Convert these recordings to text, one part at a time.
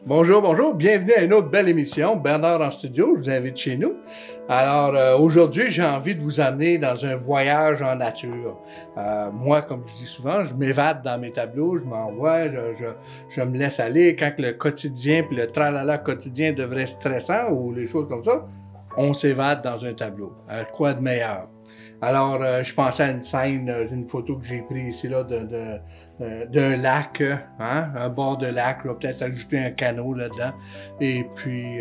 Bonjour, bonjour. Bienvenue à une autre belle émission. Bernard en studio, je vous invite chez nous. Alors, aujourd'hui, j'ai envie de vous amener dans un voyage en nature. Moi, comme je dis souvent, je m'évade dans mes tableaux, je m'envoie, je me laisse aller. Quand le quotidien puis le tralala quotidien devrait être stressant ou les choses comme ça, on s'évade dans un tableau. Quoi de meilleur? Alors, je pensais à une scène, une photo que j'ai prise ici, là, d'un lac, hein, un bord de lac, là, peut-être ajouter un canot là-dedans, et puis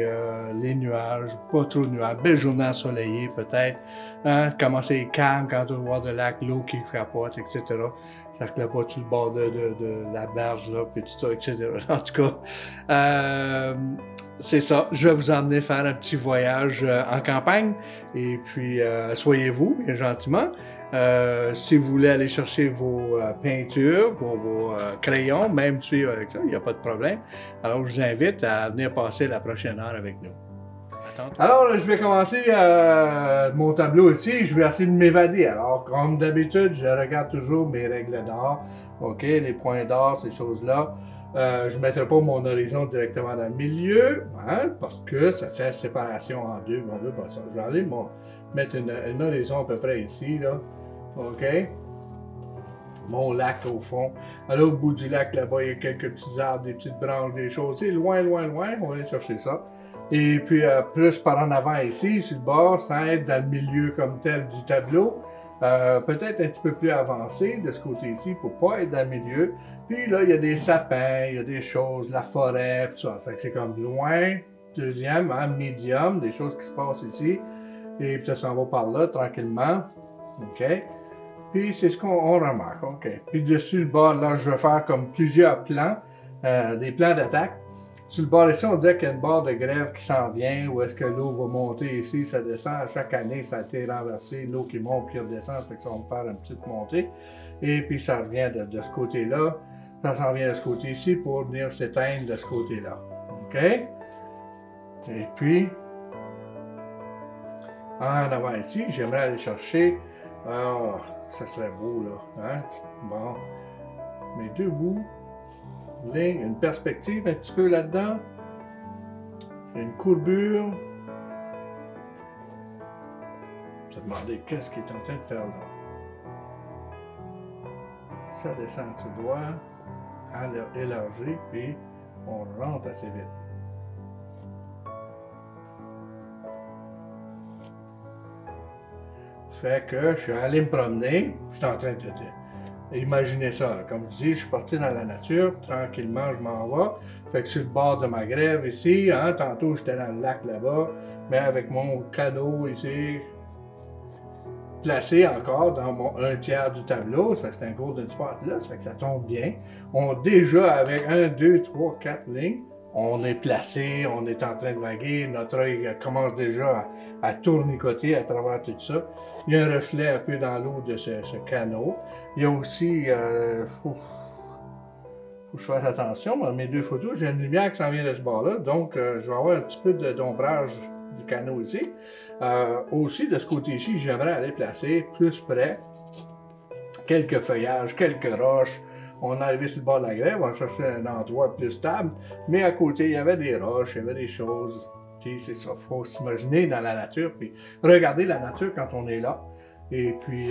les nuages, pas trop de nuages, belle journée ensoleillée peut-être, hein, comment c'est calme quand on voit de lac, l'eau qui capote, etc. Ça clapote sur le bord de la berge, là, puis tout ça, etc. En tout cas, c'est ça. Je vais vous emmener faire un petit voyage en campagne. Et puis, soyez-vous, bien gentiment. Si vous voulez aller chercher vos peintures, vos crayons, même suivre avec ça, il n'y a pas de problème. Alors, je vous invite à venir passer la prochaine heure avec nous. Alors, je vais commencer mon tableau ici. Je vais essayer de m'évader. Alors, comme d'habitude, je regarde toujours mes règles d'or. OK, les points d'or, ces choses-là. Je ne mettrai pas mon horizon directement dans le milieu, hein, parce que ça fait séparation en deux. On veut pas ça. Je vais aller mettre une horizon à peu près ici, là. OK? Mon lac au fond. À l'autre bout du lac, là-bas, il y a quelques petits arbres, des petites branches, des choses. C'est loin, loin, loin. On va aller chercher ça. Et puis, plus par en avant ici, sur le bord, sans être dans le milieu comme tel du tableau. Peut-être un petit peu plus avancé de ce côté-ci pour pas être dans le milieu. Puis là, il y a des sapins, il y a des choses, la forêt, tout ça. Fait que c'est comme loin, deuxième, hein, médium, des choses qui se passent ici. Et puis ça s'en va par là, tranquillement. OK? Puis c'est ce qu'on remarque. OK? Puis dessus le bord, là, je vais faire comme plusieurs plans, des plans d'attaque. Sur le bord ici, on dirait qu'il y a une barre de grève qui s'en vient, où est-ce que l'eau va monter ici, ça descend. À chaque année, ça a été renversé, l'eau qui monte puis redescend, fait que ça va me faire une petite montée. Et puis ça revient de ce côté-là, ça s'en vient de ce côté-ci pour venir s'éteindre de ce côté-là. OK? Et puis, en avant ici, j'aimerais aller chercher, oh, ça serait beau là, hein? Bon, mes deux bouts, une perspective un petit peu là-dedans, une courbure. Je me demandais qu'est-ce qu'il est en train de faire là. Ça descend tout droit, élargi, puis on rentre assez vite. Fait que je suis allé me promener, je suis en train de imaginer ça. Là. Comme je dis, je suis parti dans la nature, tranquillement, je m'en vais. Fait que sur le bord de ma grève ici, hein, tantôt j'étais dans le lac là-bas, mais avec mon canot ici, placé encore dans mon 1/3 du tableau, ça fait que c'est un golden spot là, ça fait que ça tombe bien. On déjà avec 1, 2, 3, 4 lignes, on est placé, on est en train de vaguer, notre œil commence déjà à tournicoter à travers tout ça. Il y a un reflet un peu dans l'eau de ce canot. Il y a aussi, faut que je fasse attention, dans mes deux photos, j'ai une lumière qui s'en vient de ce bord-là, donc je vais avoir un petit peu d'ombrage du canot ici. Aussi, de ce côté-ci, j'aimerais aller placer plus près quelques feuillages, quelques roches. On est arrivé sur le bord de la grève, on cherchait un endroit plus stable, mais à côté, il y avait des roches, il y avait des choses. Puis c'est ça, il faut s'imaginer dans la nature, puis regarder la nature quand on est là. Et puis,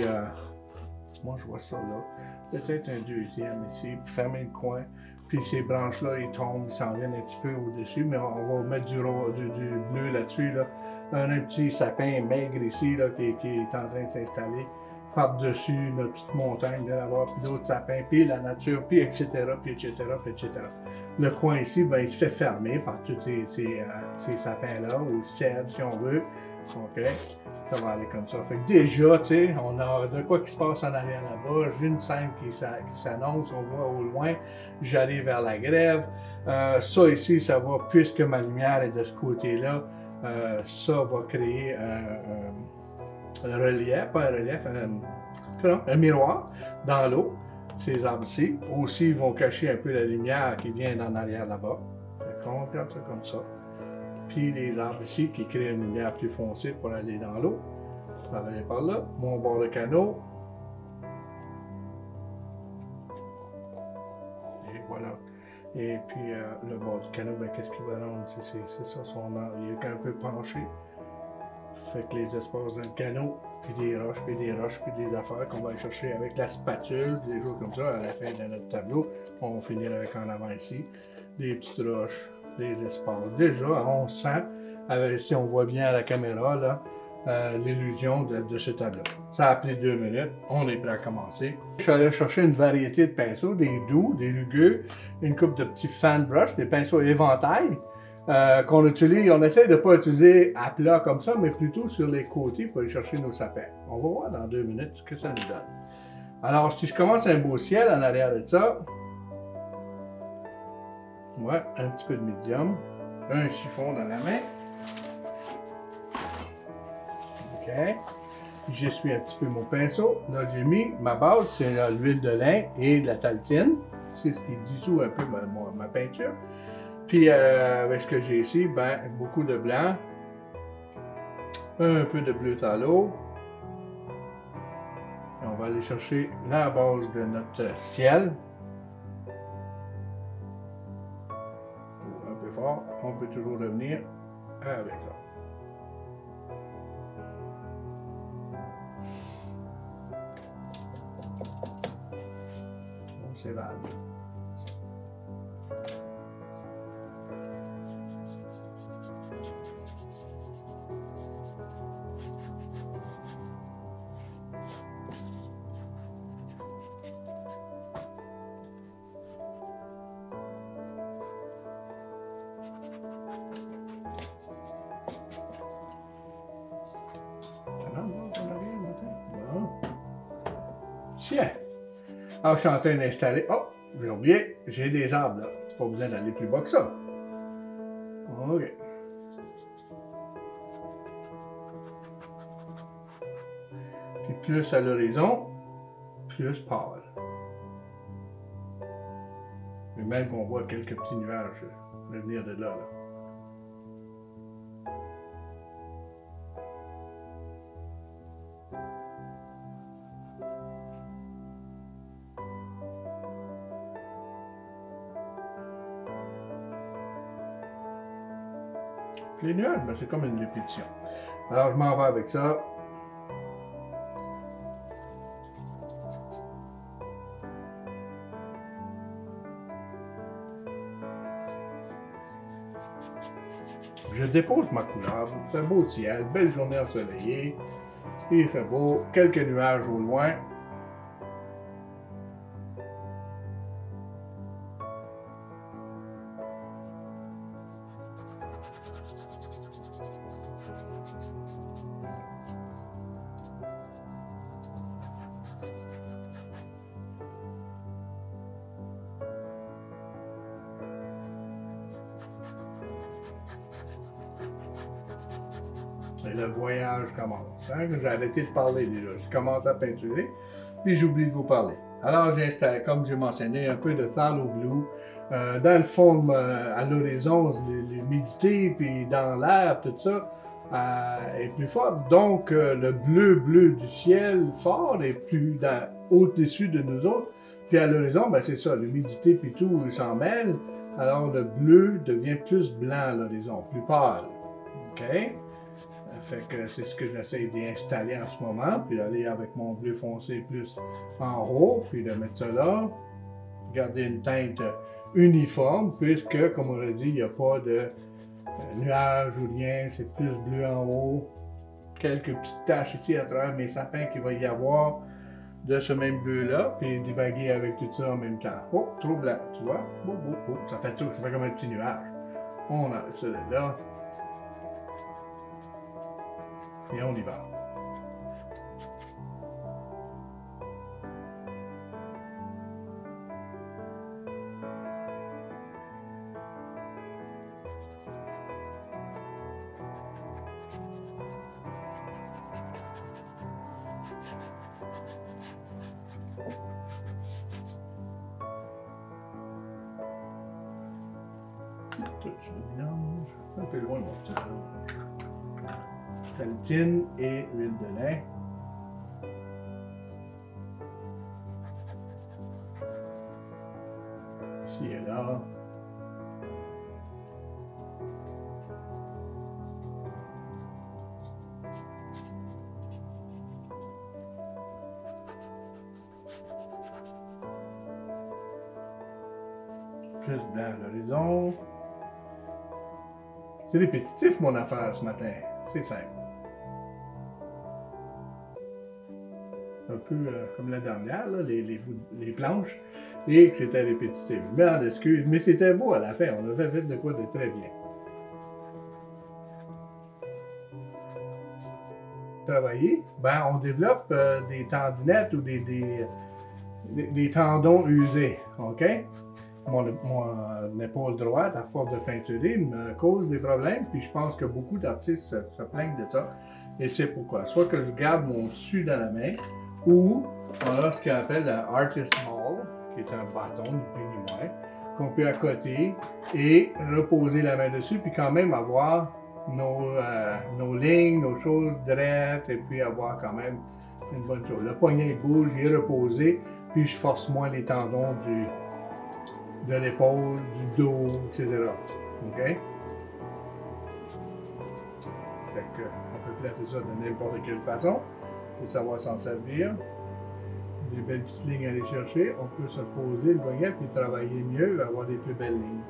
moi, je vois ça là. Peut-être un deuxième ici, puis fermer le coin. Puis ces branches-là, ils tombent, ils s'en viennent un petit peu au-dessus, mais on va mettre du bleu là-dessus. Là. Un petit sapin maigre ici là, qui est en train de s'installer par-dessus notre petite montagne de là-bas, puis d'autres sapins, puis la nature, puis etc., puis etc., puis etc. Le coin ici, ben, il se fait fermer par tous ces sapins-là, ou cèdres si on veut. OK? Ça va aller comme ça. Fait que déjà, tu sais, on a de quoi qui se passe en arrière là-bas. J'ai une scène qui s'annonce, on voit au loin, j'arrive vers la grève. Ça ici, ça va, puisque ma lumière est de ce côté-là, ça va créer un relief, pas un relief, un miroir dans l'eau. Ces arbres-ci aussi vont cacher un peu la lumière qui vient en arrière là-bas. On regarde ça comme ça. Puis les arbres ici qui créent une lumière plus foncée pour aller dans l'eau. Ça va aller par là. Mon bord de canot. Et voilà. Et puis le bord du canot, ben, qu'est-ce qu'il va rendre? C'est ça, il est un peu penché. Fait que les espaces dans le canot, puis des roches, puis des roches, puis des affaires qu'on va aller chercher avec la spatule, des choses comme ça, à la fin de notre tableau. On va finir avec en avant ici, des petites roches, des espaces. Déjà, on sent, si on voit bien à la caméra, là, l'illusion de ce tableau. Ça a pris 2 minutes, on est prêt à commencer. Je suis allé chercher une variété de pinceaux, des doux, des rugueux, une coupe de petits fan brush, des pinceaux éventail. Qu'on utilise, on essaie de ne pas utiliser à plat comme ça, mais plutôt sur les côtés pour aller chercher nos sapins. On va voir dans 2 minutes ce que ça nous donne. Alors, si je commence un beau ciel en arrière de ça, ouais, un petit peu de médium, un chiffon dans la main. OK. J'essuie un petit peu mon pinceau. Là, j'ai mis ma base, c'est l'huile de lin et de la taltine. C'est ce qui dissout un peu ma peinture. Puis avec ce que j'ai ici, ben, beaucoup de blanc, un peu de bleu thalo. Et on va aller chercher la base de notre ciel. Un peu fort, on peut toujours revenir avec ça. On s'évade. Tiens! Alors, je suis en train d'installer. Oh, j'ai oublié, j'ai des arbres là. Pas besoin d'aller plus bas que ça. OK. Puis plus à l'horizon, plus pâle. Mais même qu'on voit quelques petits nuages venir de là. Les nuages, ben, c'est comme une répétition. Alors, je m'en vais avec ça. Je dépose ma couleur. C'est un beau ciel, belle journée ensoleillée. Il fait beau, quelques nuages au loin. Et le voyage commence. Hein? J'ai arrêté de parler déjà. Je commence à peinturer, puis j'oublie de vous parler. Alors j'ai installé, comme j'ai mentionné, un peu de phthalo blue. Dans le fond, à l'horizon, l'humidité, puis dans l'air, tout ça, est plus forte. Donc le bleu du ciel fort est plus au-dessus de nous autres. Puis à l'horizon, ben, c'est ça, l'humidité puis tout, il s'en mêle. Alors le bleu devient plus blanc à l'horizon, plus pâle. OK? Fait que c'est ce que j'essaie d'installer en ce moment, puis d'aller avec mon bleu foncé plus en haut, puis de mettre ça là, garder une teinte uniforme, puisque, comme on l'a dit, il n'y a pas de nuages ou rien, c'est plus bleu en haut. Quelques petites taches ici à travers mes sapins qu'il va y avoir de ce même bleu-là, puis divaguer avec tout ça en même temps. Oh, trop blanc, tu vois? Oh, oh, oh, ça fait comme un petit nuage. On enlève ça de là. Et on y va. Tout je mélange. Un peu loin, mon petit mélange. Taltine et huile de lin. Ici et là. Plus blanc à l'horizon. C'est répétitif mon affaire ce matin. C'est simple. Un peu comme la dernière, là, les planches. Et que c'était répétitif. Je m'en excuse, mais c'était beau à la fin. On avait fait de quoi de très bien. Travailler, ben on développe des tendinettes ou des tendons usés, ok? Mon épaule droite, à force de peinturer, me cause des problèmes, puis je pense que beaucoup d'artistes se plaignent de ça. Et c'est pourquoi. Soit que je garde mon dessus dans la main, ou on a ce qu'on appelle le Artist Ball, qui est un bâton, ni plus ni moins, qu'on peut accoter et reposer la main dessus, puis quand même avoir nos lignes, nos choses droites, et puis avoir quand même une bonne chose. Le poignet bouge, il est reposé, puis je force moins les tendons de l'épaule, du dos, etc. OK? Fait que, on peut placer ça de n'importe quelle façon, c'est savoir s'en servir. Des belles petites lignes à aller chercher, on peut se poser le poignet puis travailler mieux, avoir des plus belles lignes,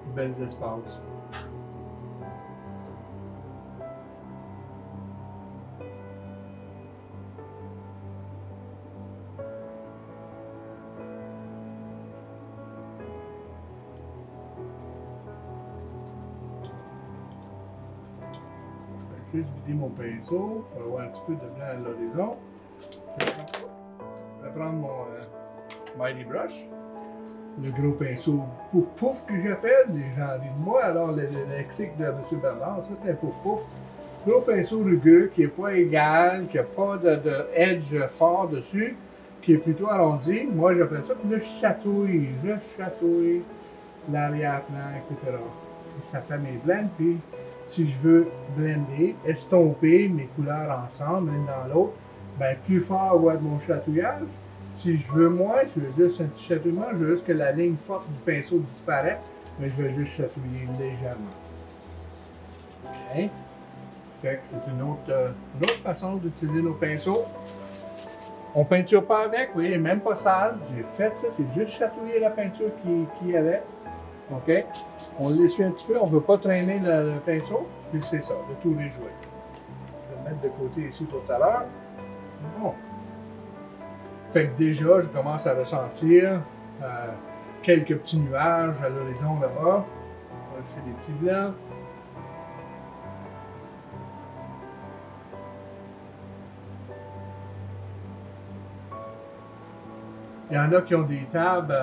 des belles espaces. Je vais juste vider mon pinceau pour avoir un petit peu de blanc à l'horizon. Je vais prendre mon Mighty Brush, le gros pinceau pouf pouf que j'appelle, les gens rient de moi, alors le lexique de M. Bernard, ça c'est un pouf pouf. Gros pinceau rugueux qui n'est pas égal, qui n'a pas de edge fort dessus, qui est plutôt arrondi. Moi j'appelle ça, puis là je chatouille l'arrière-plan, etc. Et ça fait mes blends, puis si je veux blender, estomper mes couleurs ensemble, l'une dans l'autre, ben plus fort va être mon chatouillage. Si je veux moins, je veux juste un petit chatouillement, je veux juste que la ligne forte du pinceau disparaisse, mais je vais juste chatouiller légèrement. OK? Fait que c'est une autre façon d'utiliser nos pinceaux. On peinture pas avec, vous voyez, même pas sale. J'ai fait ça, c'est juste chatouiller la peinture qui avait. OK? On l'essuie un petit peu, on ne veut pas traîner le pinceau, puis c'est ça, de tous les jouets. Je vais le mettre de côté ici pour tout à l'heure. Bon. Fait que déjà, je commence à ressentir quelques petits nuages à l'horizon là-bas. Je fais des petits blancs. Il y en a qui ont des tables,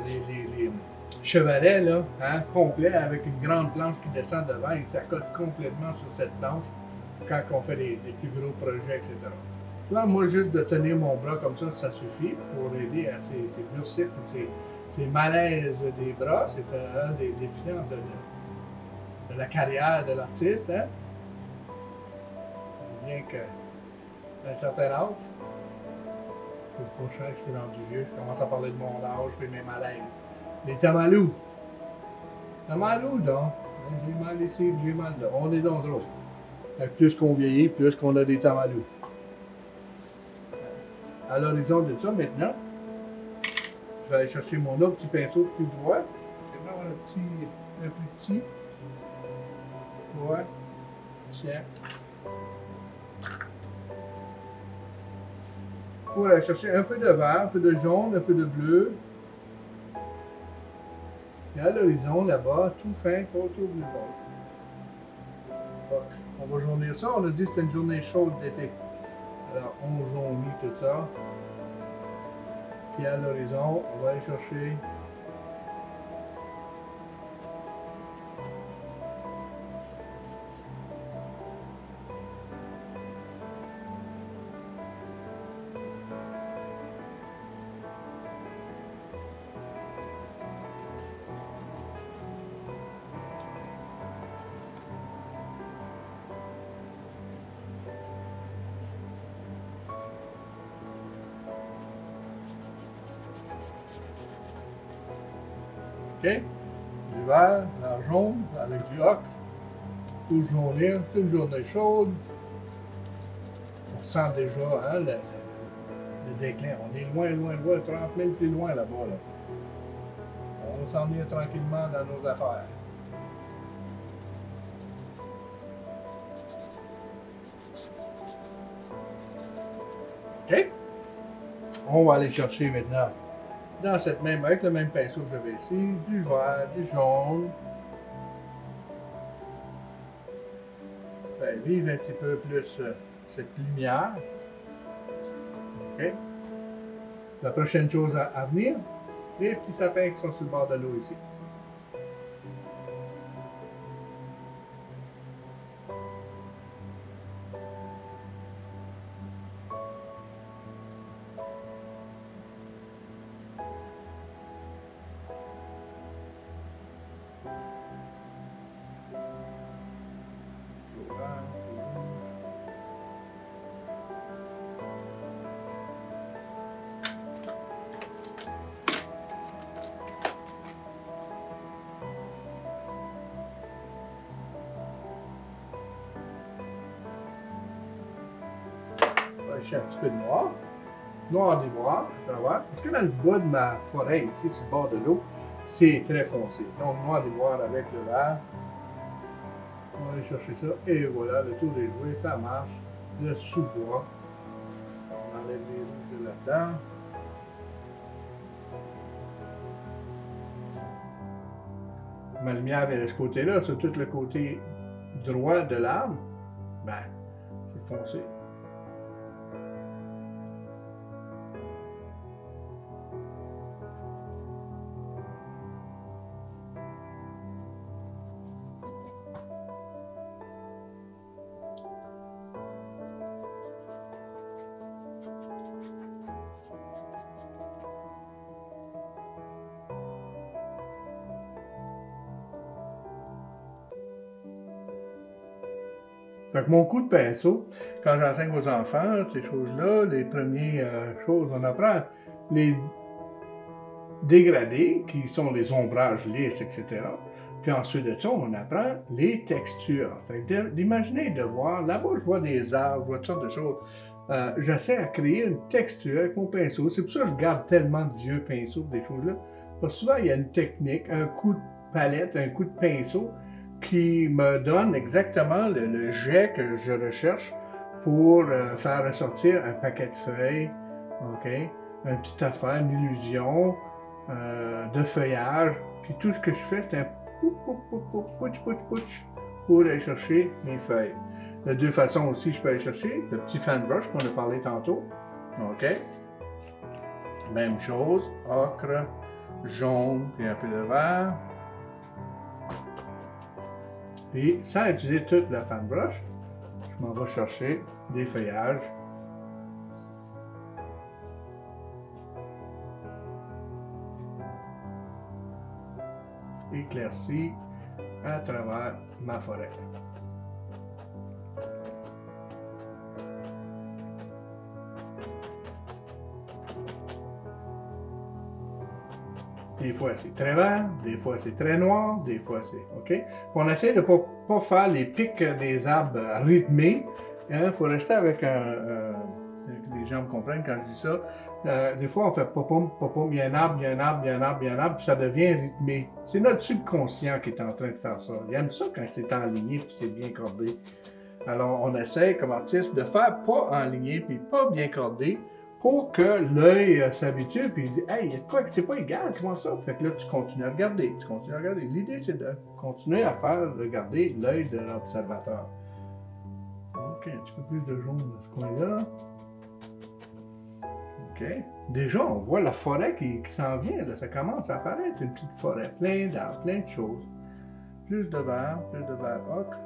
les chevalets, là, hein, complets, avec une grande planche qui descend devant et s'accote complètement sur cette planche quand on fait des plus gros projets, etc. Là, moi, juste de tenir mon bras comme ça suffit pour aider à ces bursites ou ces malaises des bras. C'est un des défilants de la carrière de l'artiste. Hein? Bien qu'à un certain âge, le prochain, je suis rendu vieux, je commence à parler de mon âge et mes malaises. Les tamalous. Tamalous, donc. J'ai mal ici, j'ai mal là. On est dans drôle. Plus qu'on vieillit, plus qu'on a des tamalous. À l'horizon de ça, maintenant, je vais aller chercher mon autre petit pinceau plus droit. C'est vraiment un plus petit. Ouais. Tiens. Pour aller chercher un peu de vert, un peu de jaune, un peu de bleu. Et à l'horizon, là-bas, tout fin, autour du bord. On va jaunir ça. On a dit que c'était une journée chaude d'été. Alors, on jaunit tout ça. Puis à l'horizon, on va aller chercher OK? Du vert, la jaune, avec du ocre. Tout jaunir, c'est une journée chaude. On sent déjà hein, le déclin. On est loin, 30 000 plus loin là-bas. Là. On va s'en venir tranquillement dans nos affaires. OK? On va aller chercher maintenant, dans cette même, avec le même pinceau que j'avais ici, du vert, du jaune. Faire vivre un petit peu plus cette lumière. OK? La prochaine chose à venir, les petits sapins qui sont sur le bord de l'eau ici. On va acheter un petit peu de noir. Noir d'ivoire, à travers. Parce que dans le bas de ma forêt, ici, sur le bord de l'eau, c'est très foncé. Donc, noir d'ivoire avec le vert. On va aller chercher ça. Et voilà, le tour est joué. Ça marche. Le sous-bois. On enlève les rouges de là-dedans. Ma lumière vient de ce côté-là, sur tout le côté droit de l'arbre. Ben, c'est foncé. Fait que mon coup de pinceau, quand j'enseigne aux enfants ces choses-là, les premières choses, on apprend les dégradés, qui sont les ombrages lisses, etc. Puis ensuite de ça, on apprend les textures. Fait que d'imaginer, de voir, là-bas, je vois des arbres, je vois toutes sortes de choses. J'essaie à créer une texture avec mon pinceau. C'est pour ça que je garde tellement de vieux pinceaux, des choses-là. Parce que souvent, il y a une technique, un coup de palette, un coup de pinceau, qui me donne exactement le jet que je recherche pour faire ressortir un paquet de feuilles, ok, une petite affaire, une illusion de feuillage. Puis tout ce que je fais, c'est un pouch pour aller chercher mes feuilles. De deux façons aussi, je peux aller chercher le petit fan brush qu'on a parlé tantôt. Ok. Même chose, ocre, jaune, puis un peu de vert. Puis, sans utiliser toute la fan brush, je m'en vais chercher des feuillages. Éclaircis à travers ma forêt. Des fois c'est très vert, des fois c'est très noir, des fois c'est OK. On essaie de ne pas faire les pics des arbres rythmés. Il faut rester avec les gens me comprennent quand je dis ça. Des fois on fait popom, popom, il y a un arbre, il y a un arbre, il y a un arbre, il y a un arbre, puis ça devient rythmé. C'est notre subconscient qui est en train de faire ça. Il aime ça quand c'est enligné et c'est bien cordé. Alors on essaie comme artiste de faire pas enligné puis pas bien cordé, pour que l'œil s'habitue, puis il dit « Hey, il y a de quoi que c'est pas égal, comment ça? » Fait que là, tu continues à regarder, tu continues à regarder. L'idée, c'est de continuer à faire regarder l'œil de l'observateur. OK, un petit peu plus de jaune de ce coin-là. OK. Déjà, on voit la forêt qui s'en vient, là. Ça commence à apparaître, une petite forêt, plein d'arbres, plein de choses. Plus de vert ocre.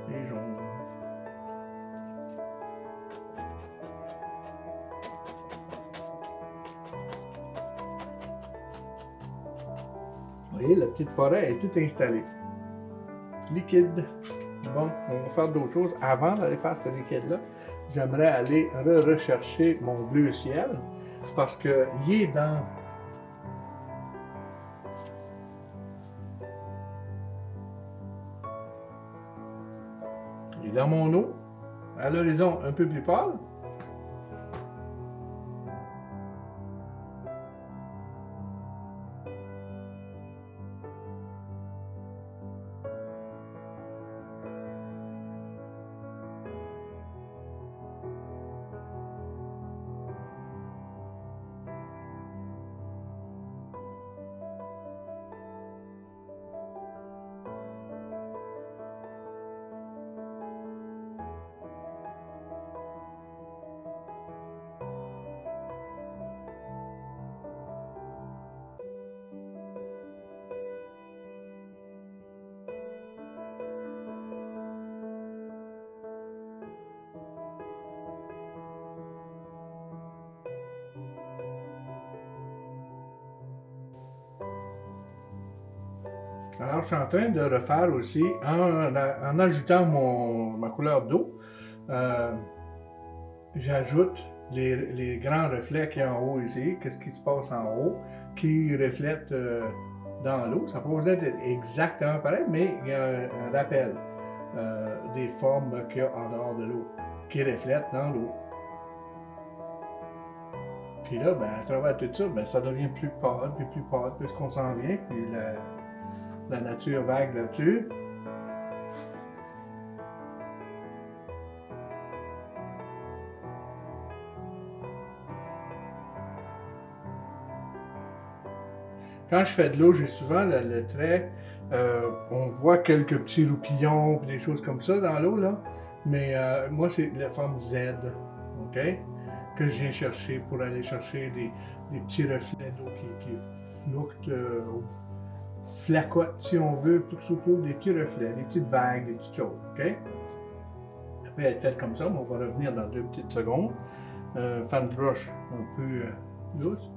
Et jaune. Vous voyez, la petite forêt est toute installée. Liquide. Bon, on va faire d'autres choses. Avant d'aller faire ce liquide-là, j'aimerais aller rechercher mon bleu ciel parce qu'il est dans... Il est dans mon eau, à l'horizon un peu plus pâle. Alors, je suis en train de refaire aussi, en ajoutant ma couleur d'eau, j'ajoute les grands reflets qu'il y a en haut ici, qu'est-ce qui se passe en haut, qui reflète dans l'eau. Ça peut être exactement pareil, mais il y a un rappel des formes qu'il y a en dehors de l'eau, qui reflètent dans l'eau. Puis là, ben, à travers tout ça, ben, ça devient plus pâle, plus qu'on s'en vient, puis la nature vague là-dessus. Quand je fais de l'eau, j'ai souvent le trait, on voit quelques petits roupillons, des choses comme ça dans l'eau, là. Mais moi, c'est la forme Z, OK? Que je viens chercher pour aller chercher des petits reflets d'eau qui flottent, flacotent, si on veut, surtout des petits reflets, des petites vagues, des petites choses, OK? Ça peut être fait comme ça, mais on va revenir dans 2 petites secondes. Fan brush un peu lousse.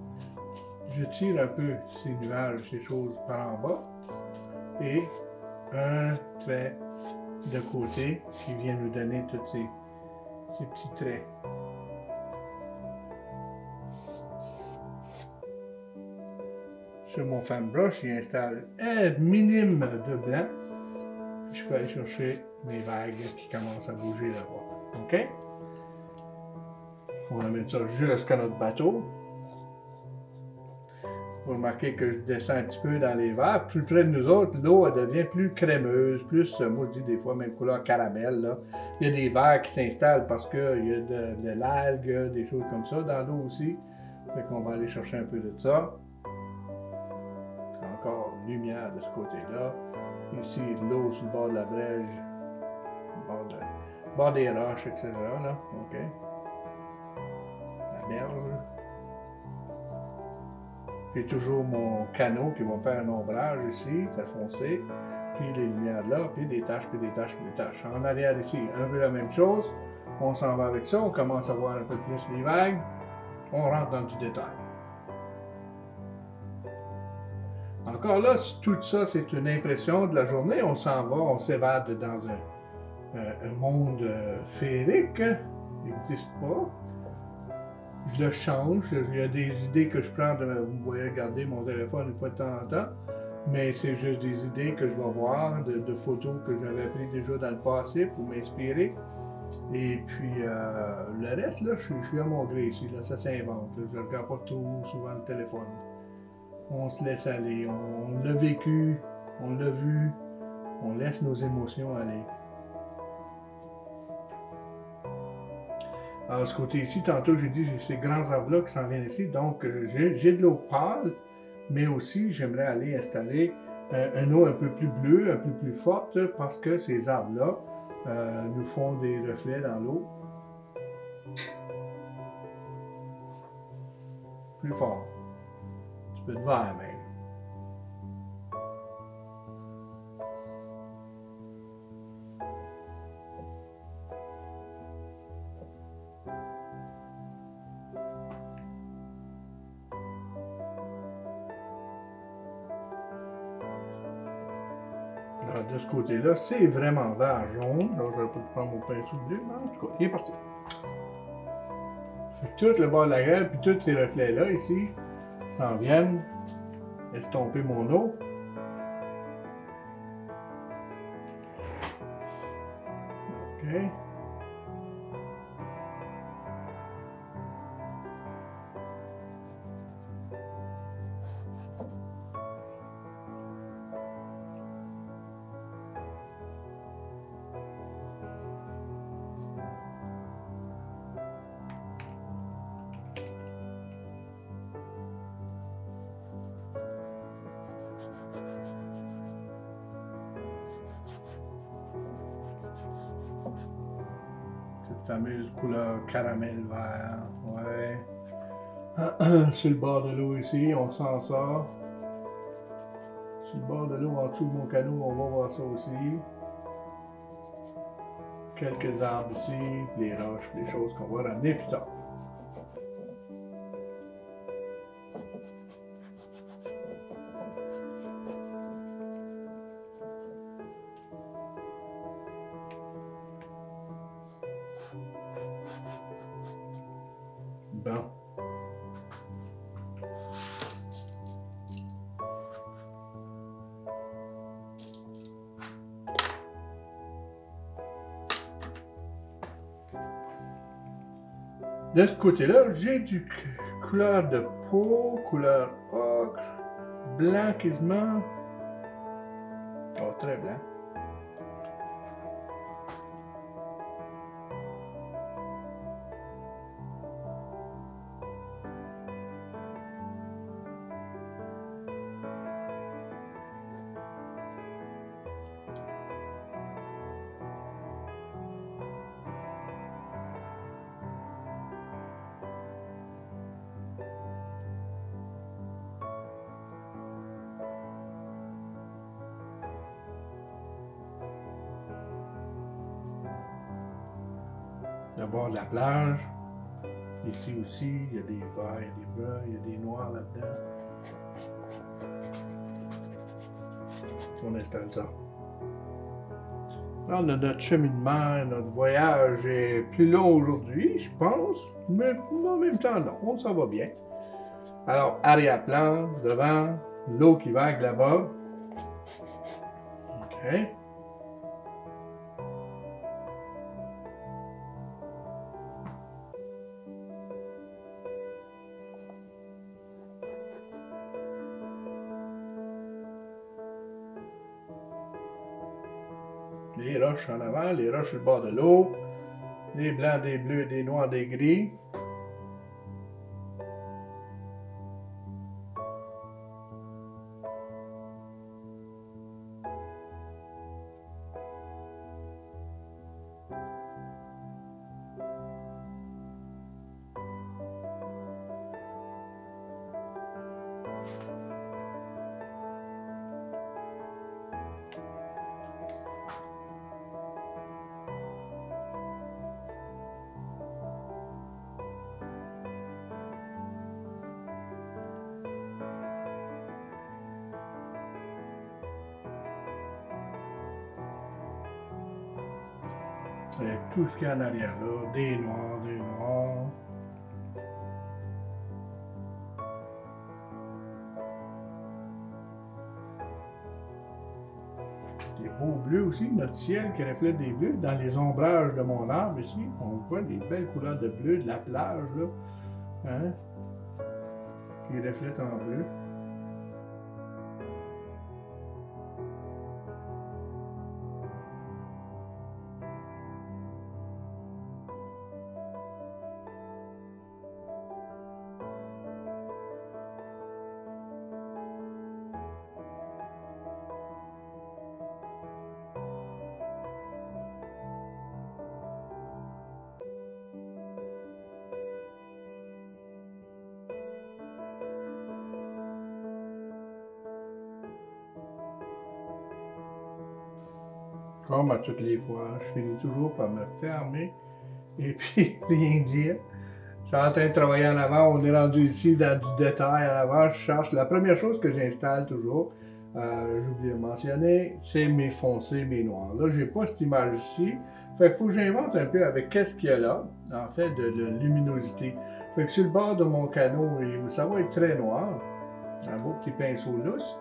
Je tire un peu ces nuages, ces choses par en bas, et un trait de côté qui vient nous donner tous ces petits traits. Sur mon fan brush, j'installe un minime de blanc. Je peux aller chercher mes vagues qui commencent à bouger là-bas. OK? On va mettre ça jusqu'à notre bateau. Vous remarquez que je descends un petit peu dans les verres. Plus près de nous autres, l'eau devient plus crémeuse, plus, moi je dis des fois même couleur caramel. Là. Il y a des verres qui s'installent parce qu'il y a de l'algue, des choses comme ça dans l'eau aussi. Fait qu'on va aller chercher un peu de ça. Encore lumière de ce côté-là. Ici, l'eau sur le bord de la brèche, bord des roches, etc. Là. OK. La berge. J'ai toujours mon canot qui va faire un ombrage ici, très foncé, puis les lumières là, puis des taches, puis des taches, puis des taches. En arrière ici, un peu la même chose. On s'en va avec ça, on commence à voir un peu plus les vagues. On rentre dans du détail. Encore là, tout ça, c'est une impression de la journée. On s'en va, on s'évade dans un monde féerique. Il n'existe pas. Je le change. Il y a des idées que je prends vous voyez regarder mon téléphone une fois de temps en temps, mais c'est juste des idées que je vais voir, de photos que j'avais prises déjà dans le passé pour m'inspirer. Et puis le reste, là, je suis à mon gré ici, là, ça s'invente. Je ne regarde pas trop souvent le téléphone. On se laisse aller, on l'a vécu, on l'a vu, on laisse nos émotions aller. Alors, ce côté ici, tantôt j'ai dit, j'ai ces grands arbres-là qui s'en viennent ici, donc j'ai de l'eau pâle, mais aussi j'aimerais aller installer une eau un peu plus bleue, un peu plus forte, parce que ces arbres-là nous font des reflets dans l'eau. Plus fort. Un petit peu de vert même. Alors, de ce côté-là, c'est vraiment vert jaune. Alors, je vais pas prendre mon pinceau bleu, mais en tout cas, il est parti. Tout le bord de la gueule, puis tous ces reflets-là, ici, s'en viennent estomper mon eau. OK. Fameuse couleur caramel vert, ouais. Sur le bord de l'eau ici, on sent ça. Sur le bord de l'eau, en dessous de mon canot, on va voir ça aussi. Quelques arbres ici, les roches, les choses qu'on va ramener plus tard. Bon. De ce côté-là, j'ai du couleur de peau, couleur ocre, blanc quasiment. Oh, très blanc. Le bord de la plage. Ici aussi, il y a des verts, il y a des blancs, il y a des noirs là-dedans. On installe ça. Alors, notre cheminement, notre voyage est plus long aujourd'hui, je pense, mais en même temps, non, on s'en va bien. Alors, arrière-plan, devant, l'eau qui vague là-bas. OK. Les roches en avant, les roches sur le bord de l'eau, des blancs, des bleus, des noirs, des gris. Et tout ce qu'il y a en arrière là, des noirs, des noirs. Des beaux bleus aussi, notre ciel qui reflète des bleus. Dans les ombrages de mon arbre ici, on voit des belles couleurs de bleu de la plage là, hein, qui reflètent en bleu. Comme à toutes les fois, je finis toujours par me fermer et puis rien dire. Je suis en train de travailler en avant, on est rendu ici dans du détail en avant, je cherche. La première chose que j'installe toujours, j'ai oublié de mentionner, c'est mes foncés, mes noirs. Là, j'ai pas cette image ici. Fait qu'il faut que j'invente un peu avec qu'est-ce qu'il y a là, en fait, de luminosité. Fait que sur le bord de mon canot, ça va être très noir, un beau petit pinceau lousse.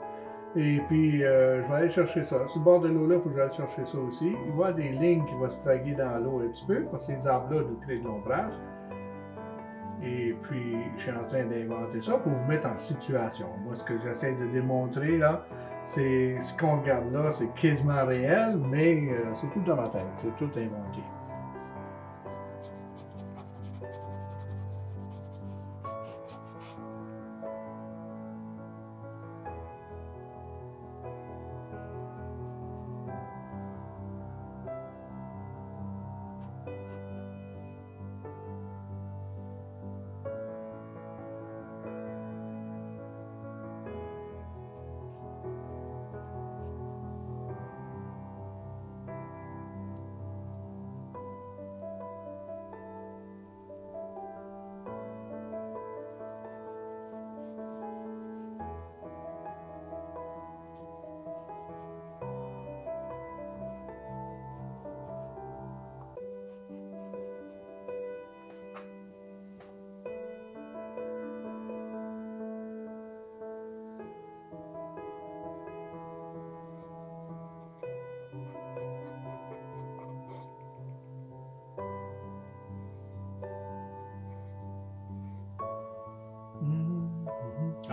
Et puis, je vais aller chercher ça. Sur le bord de l'eau-là, il faut que j'aille chercher ça aussi. Il va y avoir des lignes qui vont se plaguer dans l'eau un petit peu, parce que ces arbres-là nous créent de l'ombrage. Et puis, je suis en train d'inventer ça pour vous mettre en situation. Moi, ce que j'essaie de démontrer, là, c'est ce qu'on regarde là, c'est quasiment réel, mais c'est tout dans ma tête. C'est tout inventé.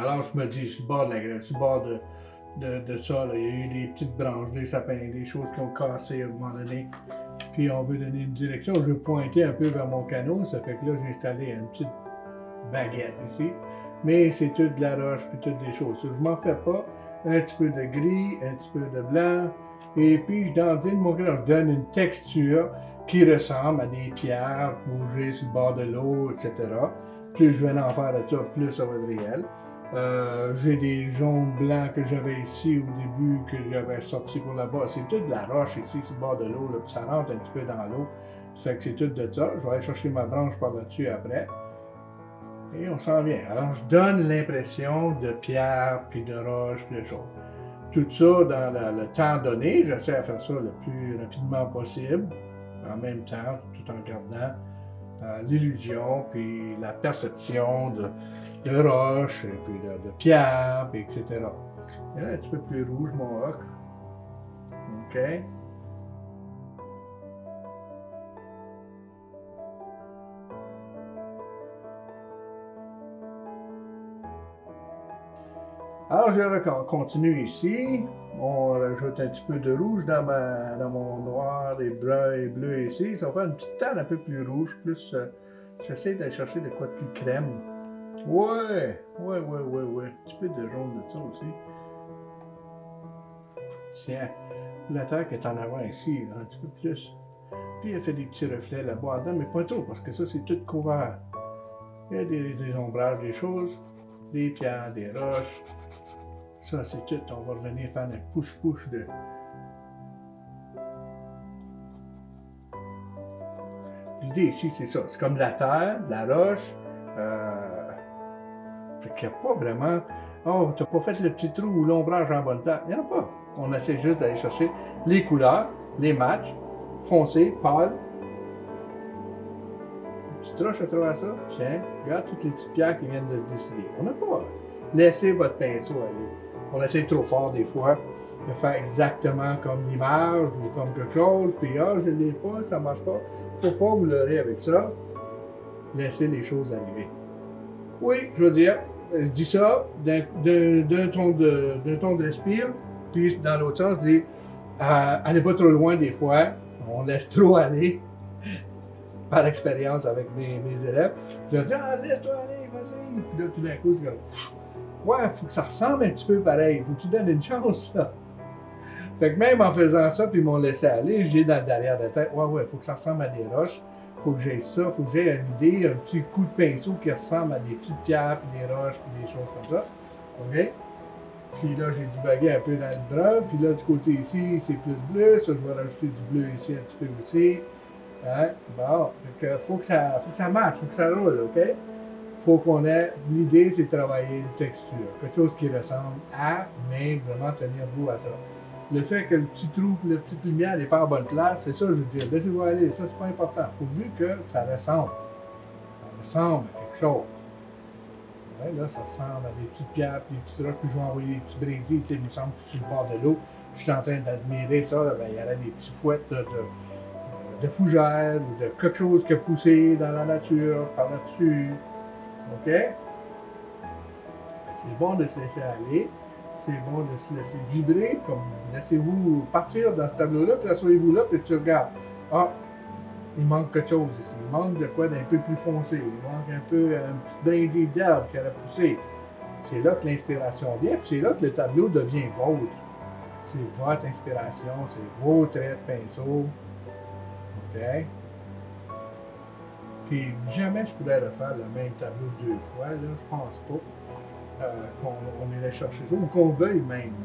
Alors je me dis, sur le bord sur le bord de ça, là, il y a eu des petites branches, des sapins, des choses qui ont cassé à un moment donné. Puis on veut donner une direction. Je veux pointer un peu vers mon canot. Ça fait que là, j'ai installé une petite baguette ici. Mais c'est tout de la roche puis toutes des choses. Je m'en fais pas. Un petit peu de gris, un petit peu de blanc. Et puis je dandine mon crayon. Je donne une texture qui ressemble à des pierres bougées sur le bord de l'eau, etc. Plus je vais en faire de ça, plus ça va être réel. J'ai des jaunes blancs que j'avais ici au début, que j'avais sorti pour là-bas. C'est tout de la roche ici, sur le bord de l'eau, puis ça rentre un petit peu dans l'eau. Ça fait que c'est tout de ça. Je vais aller chercher ma branche par là-dessus après. Et on s'en vient. Alors, je donne l'impression de pierre, puis de roche, puis de choses. Tout ça dans le temps donné. J'essaie de faire ça le plus rapidement possible, en même temps, tout en gardant l'illusion, puis la perception de roche, et puis de pierre, puis etc. Et là, un petit peu plus rouge, mon roc. OK. Alors, je continue ici. On rajoute un petit peu de rouge dans mon noir et bleu ici. Ça va faire une petite teinte un peu plus rouge, plus... j'essaie d'aller chercher de quoi de plus crème. Ouais. Un petit peu de jaune de ça aussi. Tiens, la terre qui est en avant ici, un petit peu plus. Puis elle fait des petits reflets là-bas dedans, mais pas trop, parce que ça, c'est tout couvert. Il y a des ombrages, des choses, des pierres, des roches. Ça, c'est tout. On va revenir faire un push-push de... L'idée ici, c'est ça. C'est comme de la terre, de la roche. Fait qu'il n'y a pas vraiment... Oh, t'as pas fait le petit trou ou l'ombrage en bonne place. Il n'y en a pas. On essaie juste d'aller chercher les couleurs, les matchs, foncé, pâle. Une petite roche à travers ça. Tiens, regarde toutes les petites pierres qui viennent de se décider. On n'a pas. Laissez votre pinceau aller. On essaie trop fort des fois de faire exactement comme l'image ou comme quelque chose, puis ah, je ne l'ai pas, ça ne marche pas. Il ne faut pas vous leurrer avec ça. Laissez les choses arriver. Oui, je veux dire, je dis ça d'un ton d'inspire, puis dans l'autre sens, je dis allez pas trop loin des fois, on laisse trop aller par expérience avec mes élèves. Je dis laisse-toi aller, vas-y. Puis là, tout d'un coup, c'est comme ouais, il faut que ça ressemble un petit peu pareil. Faut que tu donnes une chance, là. Fait que même en faisant ça, puis ils m'ont laissé aller, j'ai dans le derrière de la tête, ouais, il faut que ça ressemble à des roches. Faut que j'aie ça, faut que j'aie une idée, un petit coup de pinceau qui ressemble à des petites pierres, puis des roches, puis des choses comme ça. OK? Puis là, j'ai divagué un peu dans le brun, puis là, du côté ici, c'est plus bleu. Ça, je vais rajouter du bleu ici un petit peu aussi. Hein? Bon, fait que faut que ça marche, faut que ça roule, OK? Faut qu'on ait, l'idée, c'est de travailler une texture, quelque chose qui ressemble à, mais vraiment tenir beau à ça. Le fait que le petit trou, la petite lumière n'est pas en bonne place, c'est ça, je veux dire, laissez-vous aller, ça, c'est pas important. Pourvu que ça ressemble à quelque chose. Ouais, là, ça ressemble à des petites pierres, puis des petites roches, puis je vais envoyer des petits brindilles, il me semble que sur le bord de l'eau, je suis en train d'admirer ça, là, ben, il y aurait des petits fouettes de fougères, ou de quelque chose qui a poussé dans la nature, par là-dessus. OK? C'est bon de se laisser aller. C'est bon de se laisser vibrer. Comme laissez-vous partir dans ce tableau-là, puis asseyez-vous là, puis tu regardes. Ah, il manque quelque chose ici. Il manque de quoi d'un peu plus foncé. Il manque un peu un petit brindille d'herbe qui aurait poussé. C'est là que l'inspiration vient, puis c'est là que le tableau devient vôtre. C'est votre inspiration, c'est vos traits de pinceau. OK? Puis jamais je pourrais refaire le même tableau deux fois, là, je pense pas qu'on irait chercher ça, ou qu'on veuille même.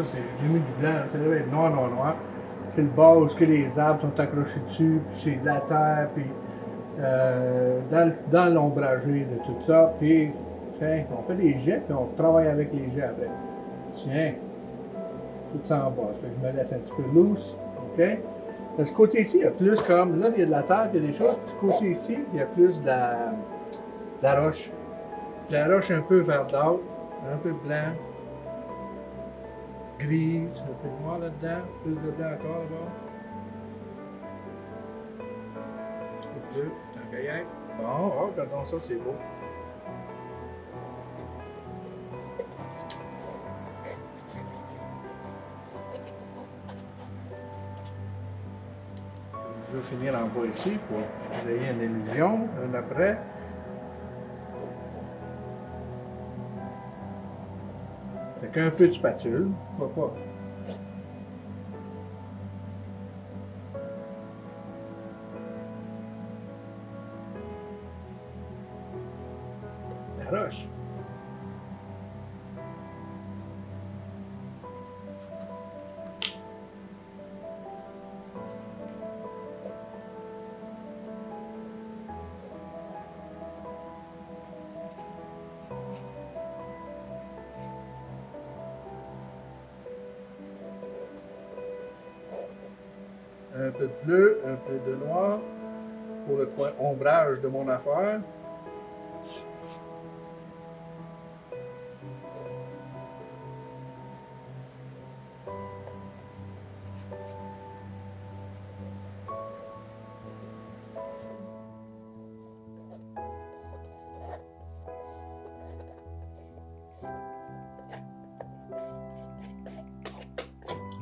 ça, j'ai mis du blanc. Ça devait être noir, noir, noir. C'est le bas où les arbres sont accrochés dessus, puis c'est de la terre, puis dans l'ombragé de tout ça. Puis, tiens, on fait des jets, puis on travaille avec les jets après. Tiens, tout ça en bas. Fait que je me laisse un petit peu loose. OK? De ce côté-ci, il y a plus comme. Là, il y a de la terre, il y a des choses. De ce côté-ci, il y a plus de la roche. De la roche un peu verdâtre, un peu blanc, gris, un peu noir là-dedans, plus de blanc encore là-bas. Un petit peu bleu, tant qu'à y être. Bon, oh, regardons ça, c'est beau. Je vais finir en bas ici pour que vous ayez une illusion, un après. Fait qu'un peu de spatule, pourquoi pas. La roche. Un peu de bleu, un peu de noir pour le coin ombrage de mon affaire.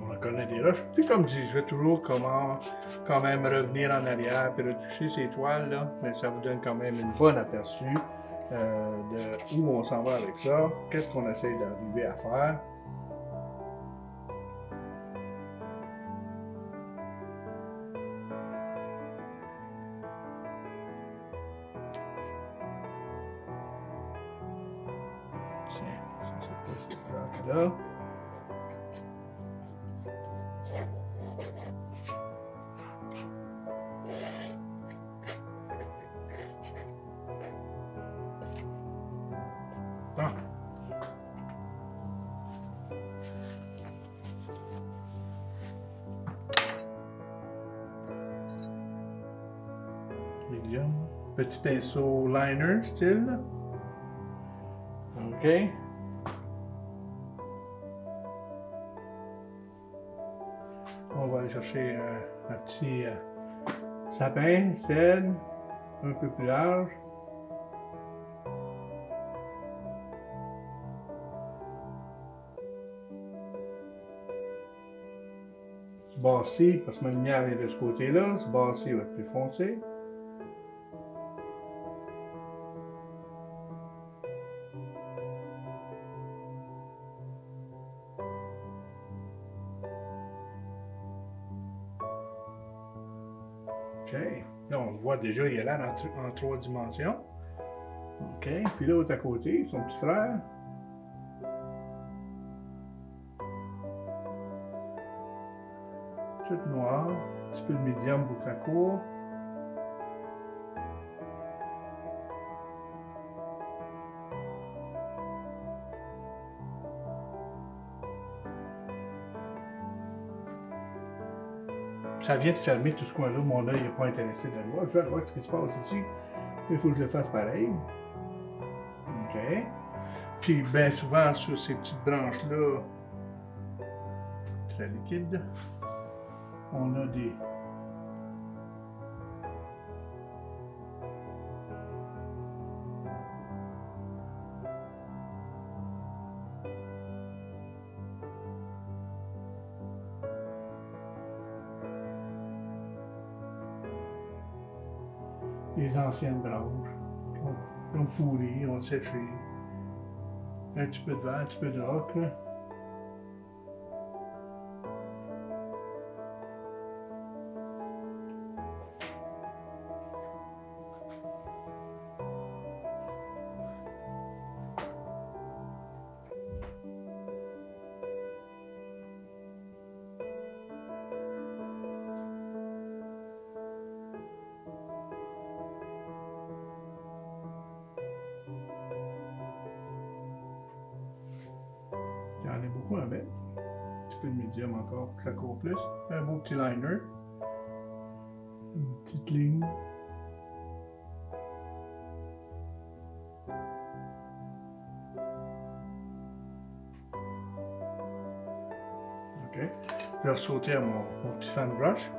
On connaît des roches. Puis comme je dis, je vais toujours quand même revenir en arrière et retoucher ces toiles là, mais ça vous donne quand même une bonne aperçu de où on s'en va avec ça, qu'est-ce qu'on essaie d'arriver à faire. Tiens, ça c'est pas ce là. Ah. Medium. Petit pinceau liner style. OK. On va aller chercher un petit sapin, cèdre, un peu plus large. Ce bas-ci, parce que ma lumière est de ce côté-là, ce bas-ci va être plus foncé. OK. Là, on le voit déjà, il est là en 3 dimensions. OK. Puis l'autre à côté, son petit frère. Tout noir. Un petit peu de médium pour que ça court. Ça vient de fermer tout ce coin-là. Mon œil n'est pas intéressé de le voir. Je vais voir ce qui se passe ici. Il faut que je le fasse pareil. OK. Puis, bien souvent, sur ces petites branches-là, très liquide, on a des anciennes branches qui ont pourri, ont séché. Un petit peu de vent, un petit peu de roc, là. Ouais, ben, un petit peu de médium encore pour que ça court plus. Un beau petit liner. Une petite ligne. OK. Je vais sauter à mon petit fan brush.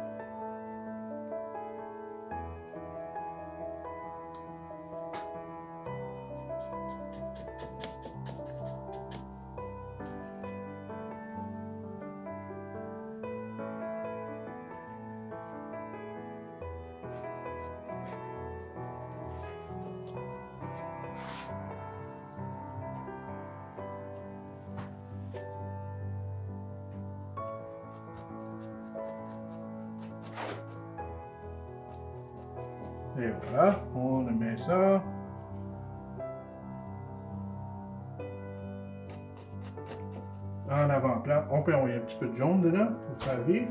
Et voilà, on met ça. En avant-plan, on peut envoyer un petit peu de jaune dedans pour faire vivre.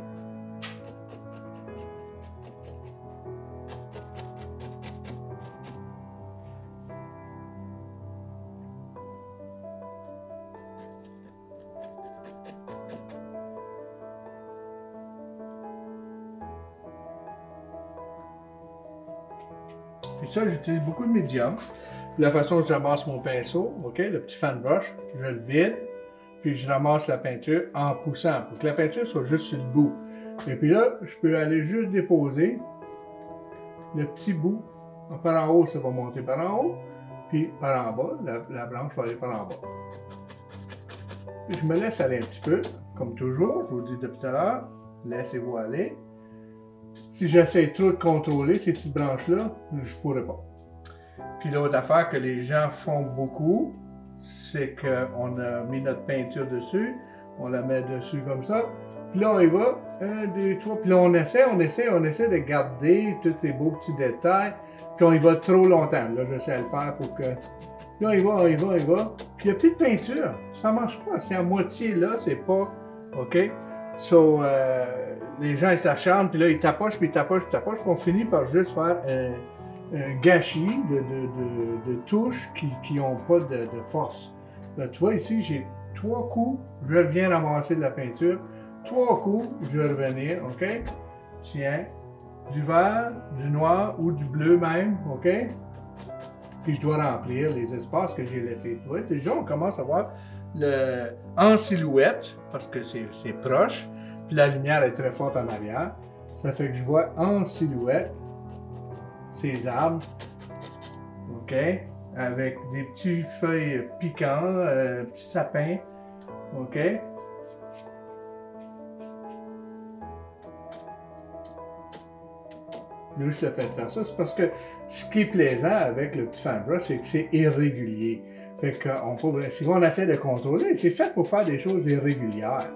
Puis ça, j'utilise beaucoup de médium. La façon dont je ramasse mon pinceau, ok, le petit fan brush, je le vide, puis je ramasse la peinture en poussant pour que la peinture soit juste sur le bout. Et puis là, je peux aller juste déposer le petit bout. Par en haut, ça va monter par en haut, puis par en bas, la blanche va aller par en bas. Puis je me laisse aller un petit peu, comme toujours, je vous le dis depuis tout à l'heure, laissez-vous aller. Si j'essaie trop de contrôler ces petites branches-là, je ne pourrais pas. Puis l'autre affaire que les gens font beaucoup, c'est qu'on a mis notre peinture dessus, on la met dessus comme ça, puis là on y va, 1, 2, 3, puis là on essaie de garder tous ces beaux petits détails, puis on y va trop longtemps. Là j'essaie de le faire pour que... Là on y va, puis il n'y a plus de peinture, ça ne marche pas, c'est à moitié là, c'est pas... OK? So, les gens ils s'acharnent, puis là ils tapochent, puis puis on finit par juste faire un gâchis de touches qui n'ont pas de force. Là, tu vois ici, j'ai 3 coups, je viens ramasser de la peinture, 3 coups, je vais revenir, OK? Tiens, du vert, du noir ou du bleu même, OK? Puis je dois remplir les espaces que j'ai laissés. Tu vois, déjà on commence à voir en silhouette, parce que c'est proche, puis la lumière est très forte en arrière. Ça fait que je vois en silhouette ces arbres, OK, avec des petites feuilles piquantes, petits sapins, OK. Là, je le fais faire ça, c'est parce que ce qui est plaisant avec le petit fan brush, c'est que c'est irrégulier. Fait que si on essaie de contrôler, c'est fait pour faire des choses irrégulières.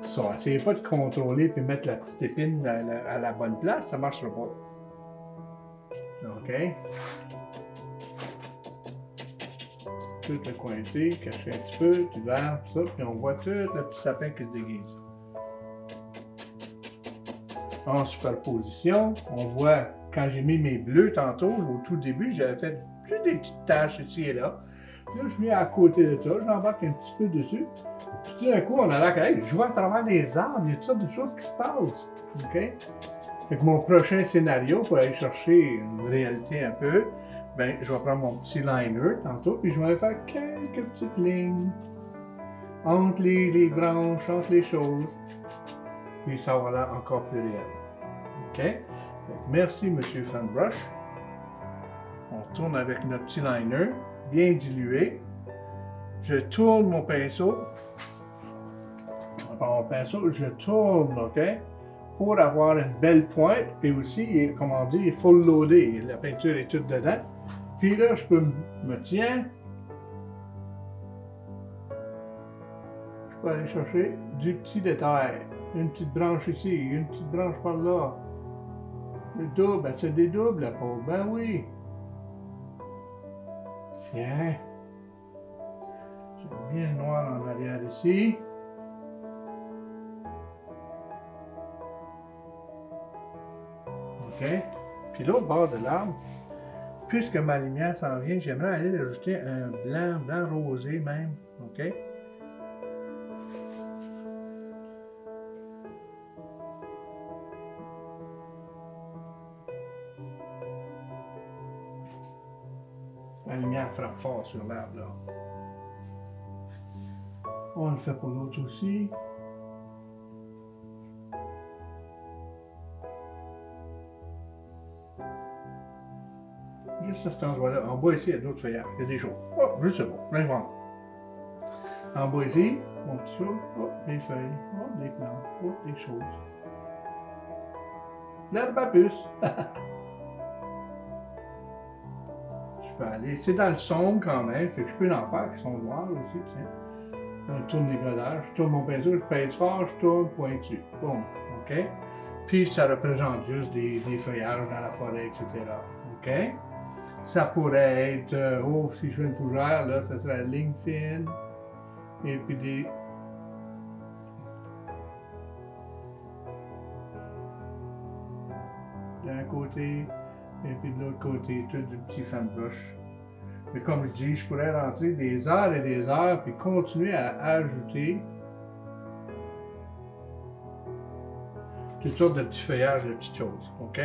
Ça, essayez pas de contrôler puis mettre la petite épine à la bonne place, ça ne marchera pas. OK. Tout le coincé, caché un petit peu, du vert, tout ça, puis on voit tout le petit sapin qui se déguise. En superposition, on voit, quand j'ai mis mes bleus tantôt, au tout début, j'avais fait juste des petites taches ici et là. Là, je mets à côté de ça, j'embarque un petit peu dessus. Puis tout d'un coup, on a l'air que, hey, je vois à travers les arbres, il y a toutes sortes de choses qui se passent. OK? Fait que mon prochain scénario, pour aller chercher une réalité un peu, ben, je vais prendre mon petit liner tantôt, puis je vais faire quelques petites lignes entre les branches, entre les choses. Puis ça va l'air encore plus réel. OK? Donc, merci, M. Fanbrush. On tourne avec notre petit liner, bien dilué. Je tourne mon pinceau. Je tourne, OK? Pour avoir une belle pointe. Puis aussi, comme on dit, il est full loadé. La peinture est toute dedans. Puis là, je peux me tiens. Je peux aller chercher du petit détail. Une petite branche ici, une petite branche par là. Le double, elle se dédouble la peau. Ben oui. Tiens. J'ai bien le noir en arrière ici. OK. Puis l'autre bord de l'arbre, puisque ma lumière s'en vient, j'aimerais aller ajouter un blanc rosé même. OK. La lumière frappe fort sur l'arbre, là. On le fait pour l'autre aussi. Juste à cet endroit-là. En bas ici, il y a d'autres feuillages. Il y a des choses. Oh, juste bon. J'invente. En bas ici, mon petit chose. Oh, des feuilles. Oh, des plantes. Oh, des choses. L'herbe à puce. Je peux aller. C'est dans le sombre quand même. Fait que je peux en faire qui sont noirs aussi. Tiens. Je tourne les godages. Je tourne mon pinceau. Je pèse fort. Je tourne pointu. Bon. OK? Puis ça représente juste des feuillages dans la forêt, etc. OK? Ça pourrait être, oh, si je fais une fougère, là, ça serait la ligne fine. Et puis des. D'un côté, et puis de l'autre côté, tout du petit fan brush. Mais comme je dis, je pourrais rentrer des heures et des heures, puis continuer à ajouter toutes sortes de petits feuillages, de petites choses. OK?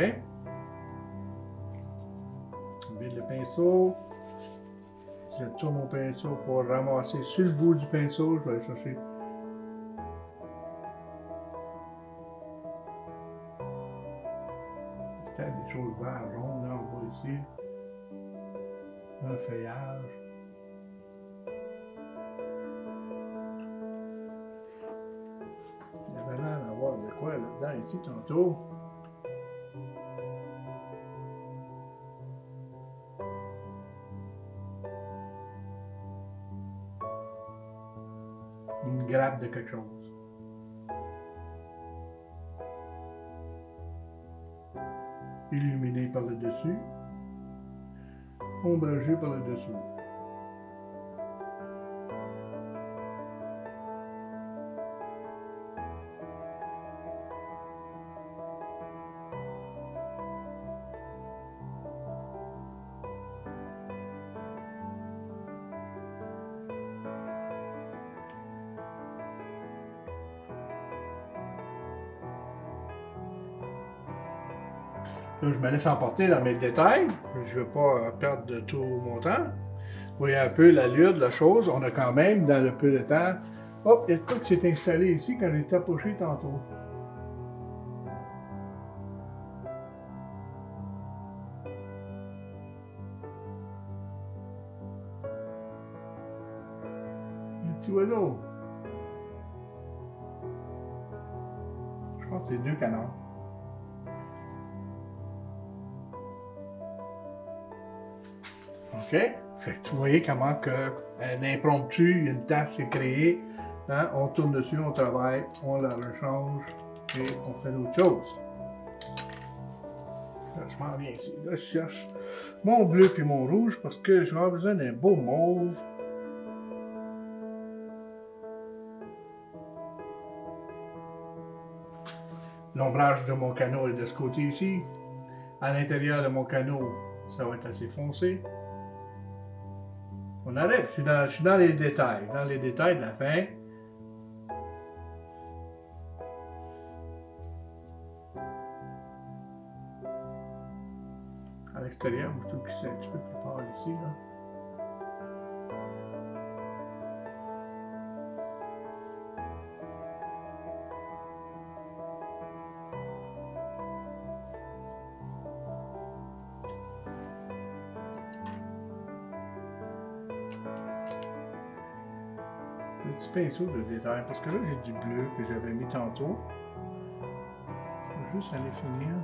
Je vide le pinceau. Je tourne mon pinceau pour ramasser sur le bout du pinceau. Je vais aller chercher. Peut-être des choses vertes, jaunes, là, on voit ici. Un feuillage. Il y avait l'air d'avoir de quoi là-dedans ici tantôt. Une grappe de quelque chose. Illuminé par le dessus. Ombragé par le dessous. Là, je me laisse emporter dans mes détails. Je ne veux pas perdre de tout mon temps. Vous voyez un peu l'allure de la chose. On a quand même, dans le peu de temps, hop, il y a tout qui s'est installé ici quand j'ai tapoché tantôt. Un petit oiseau. Je pense que c'est 2 canards. OK? Fait que vous voyez comment que un impromptu, une tâche est créée. Hein? On tourne dessus, on travaille, on la rechange et on fait d'autres choses. Là, je m'en viens ici. Là, je cherche mon bleu puis mon rouge parce que je vais avoir besoin d'un beau mauve. L'ombrage de mon canot est de ce côté ici. À l'intérieur de mon canot, ça va être assez foncé. On arrête, je suis dans les détails de la fin. À l'extérieur, je trouve que c'est un petit peu plus pâle ici, là. Petit pinceau de détail, parce que là j'ai du bleu que j'avais mis tantôt. Je vais juste aller finir.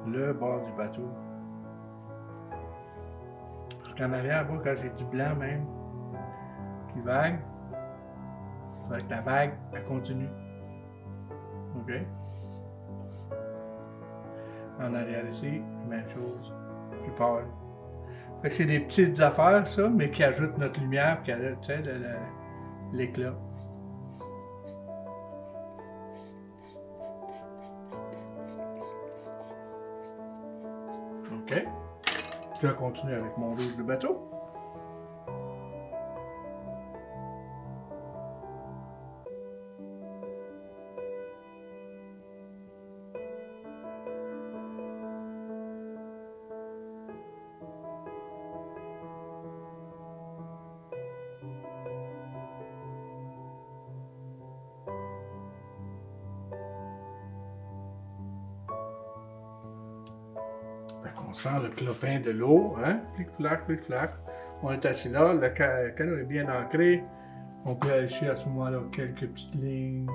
Le bord du bateau. Parce qu'en arrière, moi, quand j'ai du blanc même, qui vague, avec la vague, elle continue. OK? En arrière ici, même chose. Plus pâle. Fait que c'est des petites affaires, ça, mais qui ajoutent notre lumière, qui ajoutent, tu sais, l'éclat. OK. Je vais continuer avec mon rouge de bateau. On sent le clopin de l'eau, hein? Plic-flac, plic-flac. On est assis là, le canot est bien ancré. On peut aller à ce moment-là quelques petites lignes.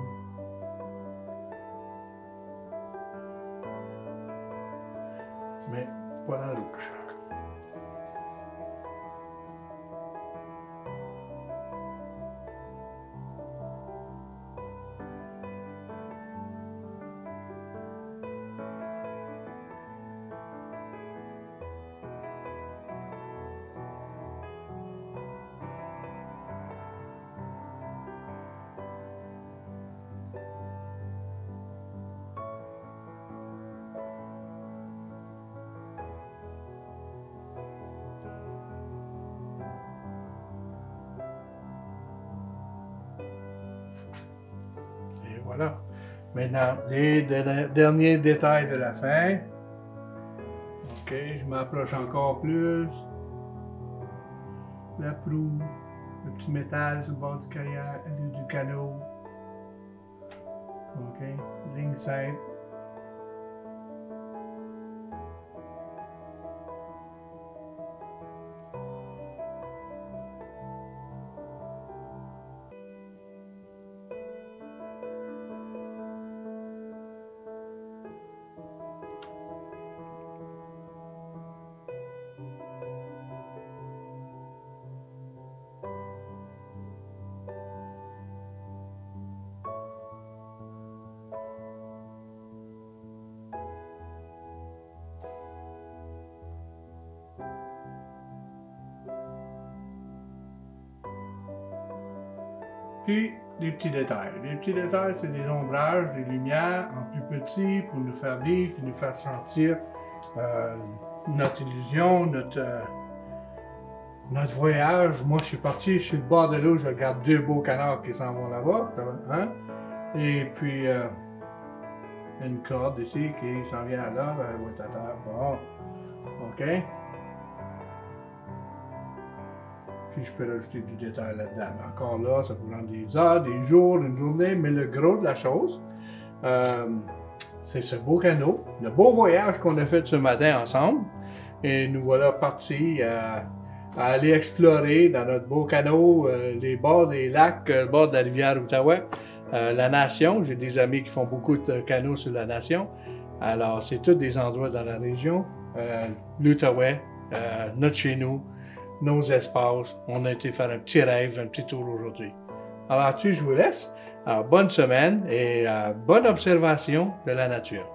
Mais pas dans le rouge. Voilà. Maintenant, les derniers détails de la fin. Ok, je m'approche encore plus. La proue, le petit métal sur le bord du kayak, du canot. Ok, ligne simple. Puis, des petits détails. Les petits détails, c'est des ombrages, des lumières en plus petit pour nous faire vivre, pour nous faire sentir notre illusion, notre voyage. Moi, je suis parti, je suis au bord de l'eau, je regarde deux beaux canards qui s'en vont là-bas. Hein? Et puis, une corde ici qui s'en vient là, elle va être à terre. Bon, OK. Puis je peux rajouter du détail là-dedans. Encore là, ça peut prendre des heures, des jours, une journée, mais le gros de la chose, c'est ce beau canot, le beau voyage qu'on a fait ce matin ensemble. Et nous voilà partis à aller explorer dans notre beau canot les bords des lacs, le bord de la rivière Outaouais, la Nation. J'ai des amis qui font beaucoup de canots sur la Nation. Alors, c'est tous des endroits dans la région. L'Outaouais, notre chez nous, nos espaces. On a été faire un petit rêve, un petit tour aujourd'hui. Alors, je vous laisse. Alors, bonne semaine et bonne observation de la nature.